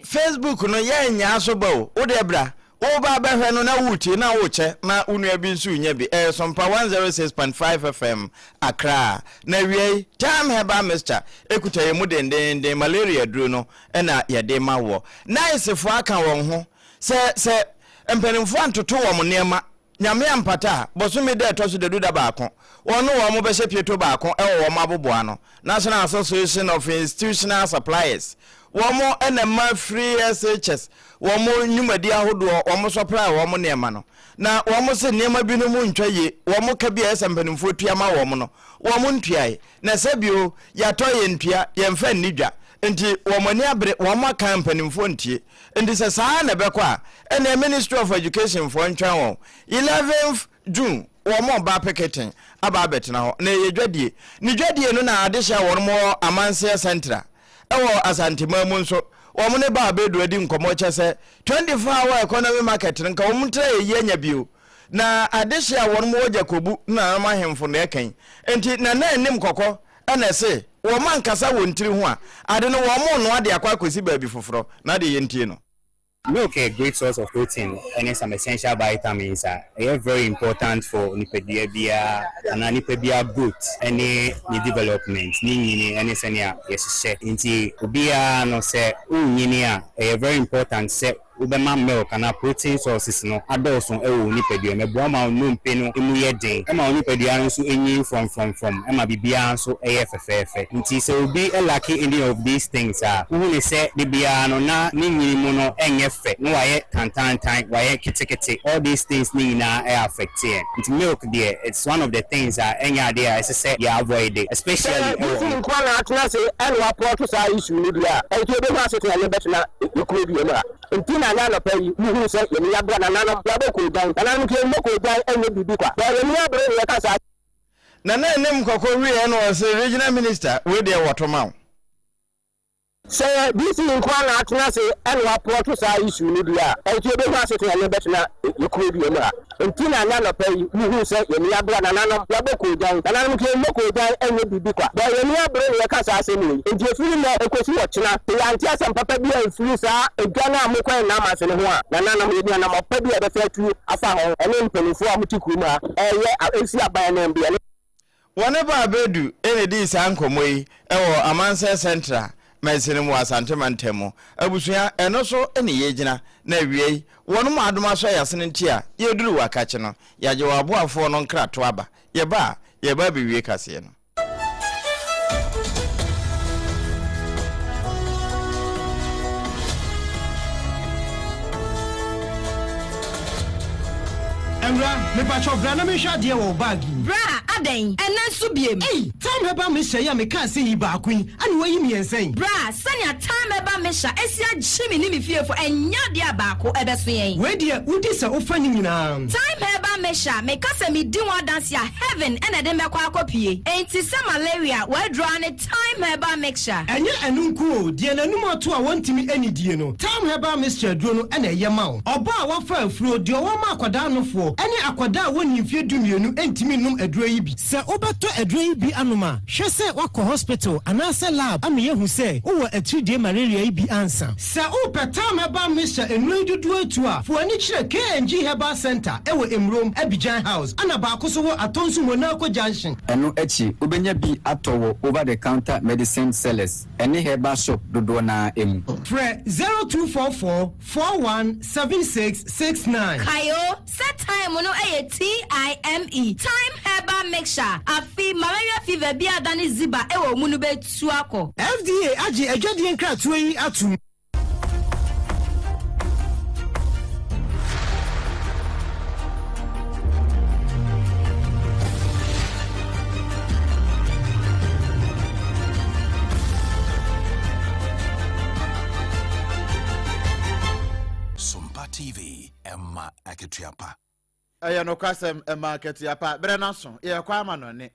Facebook no yen so bo, Odebra. Oba behwe no na wuti na woche na unu abi nsu nya bi SOMPA 106.5 FM Accra na wie time heba mister ekuta ye mu dendende malaria duro no na ye de ma wo nice fo aka won ho se empanimfo antoto wo mo nema nyame ampata bosumi de to so de duda baako wono wo mo be hye pieto baako wo mo aboboa no National Association of Institutional Suppliers womo enema free SHS womo nyumadi ahodo womo supply womo nema no na womo se nema bi no mu ntwaye womo ka bi esempanimfo tuama womo no womo ntuae na sabio ya to ye ntua ye mfa nidwa nti womo ni abre womo ka mpanimfo ntie nti se saa na bekọ a ene Ministry of Education for ntwan won 11th June womo ba picketing aba betina ho na ye dwadie ni dwadie no na adehya womo amanse central ewo asantimamu nso womo ne ba bedu adi nkomo chese 24-hour economy market nka womo tra ye nya bio na adehya womo woja kobu na amahemfo na ekan enti na anim kokko ene se womo ankasa wontiri ho a ade no womo no ade akwa kosi ba bi foforo na de yentie no. Milk is a great source of protein and some essential vitamins are very important for nipedia and nipedia growth any development ni any senior yes inti ubia no say unyinia very important say ubema milk and protein sources no adoso ewo nipedia mebo ma no mpe no emu ye den e ma nipedia nso enyin from e ma bibia nso efefefe inti say obi lucky any of these things are who say bibia no na ni nyinimu no enye no why tantan why kitikiti all these things need na affect it. It's milk there. It's one of the things that any idea I say you avoid it, especially in Kwana say and what port say issue media and to be was to a better na could be na ntina na no pay you say you ya bra na no ya boku dan na no ke moko dan and bibi kwa but you ya bra ya kasa na nem kokko wi no was regional minister we dey wotoma say this in kwana atuna say elwa port sa issue ni bia e ti be hwa se na betuna ikuru bi ma ntina na no pay hu say yemi abra na nanom ya boko jan na nanom ke moko jan enye bibi kwa ba yemi abra ye ka sa ase ni nti efiri na ekosi wochina te anti asem papa bi efiri sa egana amokwa na ma se ne ho a na nanom ye na ma pa bi e be fa tu afa ho ene mpanifo a mutikuru ma ye esi aban na mbia wone ba bedu ene di sa nkomo yi ewo amanse central mesini mu asante mantemo abusua eno so ene yegina na wiei wonu mu adoma so yasene ntia yeduru wakache no yaje waboafo no nkrato aba yeba bi wie kase no Emra, me pacho bra na me hwa de wo bag. Bra, aden, ena so biem. Hey, time heba me hye ya me ka se yi ba akun. Ani wayi me ensen. Bra, sanya time heba me hya esi agye me ni me fiefo enya de abako ebeso yen. We de udi se ofa ni nyina. Time heba me hya me ka se me di one dance ya heaven ena de me kwa akopie. Enti se malaria we draw ne time heba mixture. Enye enunku o, de nanum ato a wontimi ani die no. Time heba mixture duro no ena ye ma o. Oba a wafa afuro de o ma akwada no fo. Eni akwada woni mfie dumienu entimi num aduro yi bi se obeto aduro yi bi anoma hwe se wakọ hospital anase lab ame yehu se wo atridie malaria yi bi ansa se o petam heba mixture enu dudu atu a fo ani kire KNG Herbal Center ewo Emrom Abidjan House ana ba akoso wo atonsu Monaco Junction enu echi obenya bi atowo over the counter medicine sellers eni herbal shop dodo na emu Fre 0244 417669 Kayo set time no TIME time herbal mixture afi malaria fever bi adani ziba ewo mu no betu akọ FDA agi adwadie nkratoa yi atum SOMPA TV Emma Aketiapa aya no kwasem market ya pa bre na so ye kwa ma no ne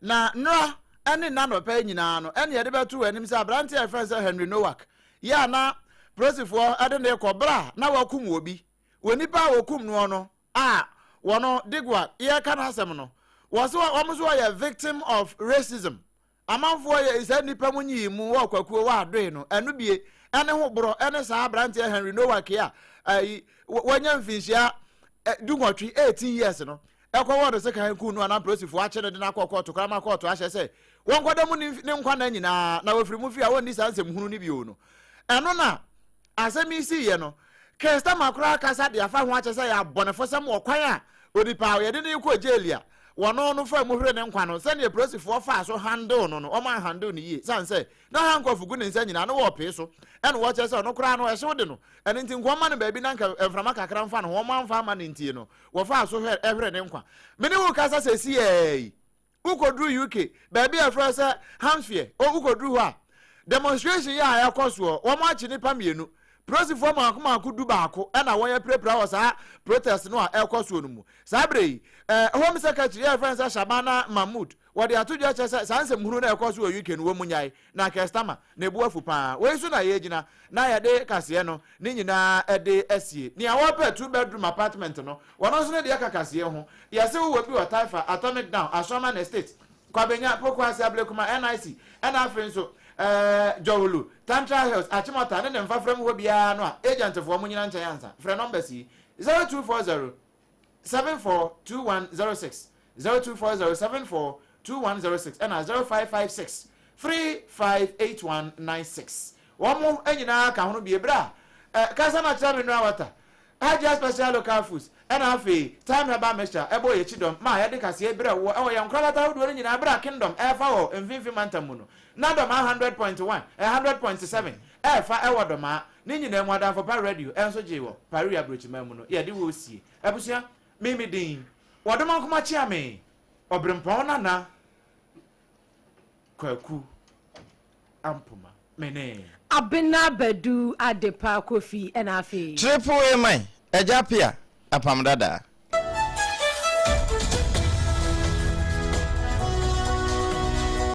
na nra ene na no pa nyina no ene ye de betu anim se abrante ya friend Henry Nowak ya na prosifo ade ne kobra na wakum obi wonipa wakum no no wono digwa ye ka na asem no wo ya victim of racism amanfo ye isa nipa munyi mu wo kwakuo wa adoe no enu bie ene ho bro ene sa abrante Henry Nowak ya wanya mfinhia dugwatwi 18 years no ekwa word se kan ku no na prosifo a chene de na court krama court a hye se won kwada mu ni nkwa na nyina na wofiri mu fi a woni sansem hunu ni bio no eno na asemi si ye no kesta makura kasa de afa ho a hye se ya bonefo sem okwan a odipa ye de ne ko jelia wono no fa mu hwere ne nkwa no se ne prosifo fa so handle no o man handle ni yi sanse na hankofugu ne nsa nyina no wo pe so eno wo hye se no kura no e hye de no ene nti nkwa ma no ba bi na nka eframa kakra mfa no wo man fa ma ne ntie no wo fa so hwere ne nkwa mene wo kasa se si ei ukodru UK ba bi efra se Hampshire ukodru ho a demonstration ya yakoso wo ma chi nipa mienu prosifo ma akoma du baako ena wo ya prepare wo sa protest no a ekoso no mu sabre home secretary ya friend Shabana Mahmood wode atudwa chese sanse mhuru na ekoso UK no wo munyai na customer na ebu afu pa we su na ye gina na ya de kase no ni nyina ede asie ni awo pa 2 bedroom apartment no wono so ne de kakase ho ya se wo bi o Taifa Atomic Down Ashoman Estate kwabenya pokwase ablekuma NIC ena frienso Jowulu Tantra Hills Achimota ne mfa frem ho bia no a agent for munyina ncha yansa frɛ number si 0240 742106 0240 742106 and 0556 358196 womo enyina ka hono bie bra kasa na cha menu awata Haja special local foods and afi time heba mixture ebo ye chidom ma ya de kase ebra wo e wo ye nkralata hodo ni nyina bra kingdom e fa wo mfinfi mantamu no na dom 100.1 100.7 e fa e wo dom a ni nyina mu adan for pa radio enso je wo pari abrochima mu no ye de wo sie abusia mimi din wo dom akoma chia me OBREMPONG na KWAKU AMPOMAA mene ABENA BADU adepa KOFIE and AFI triple A man ejapia APAM DADAA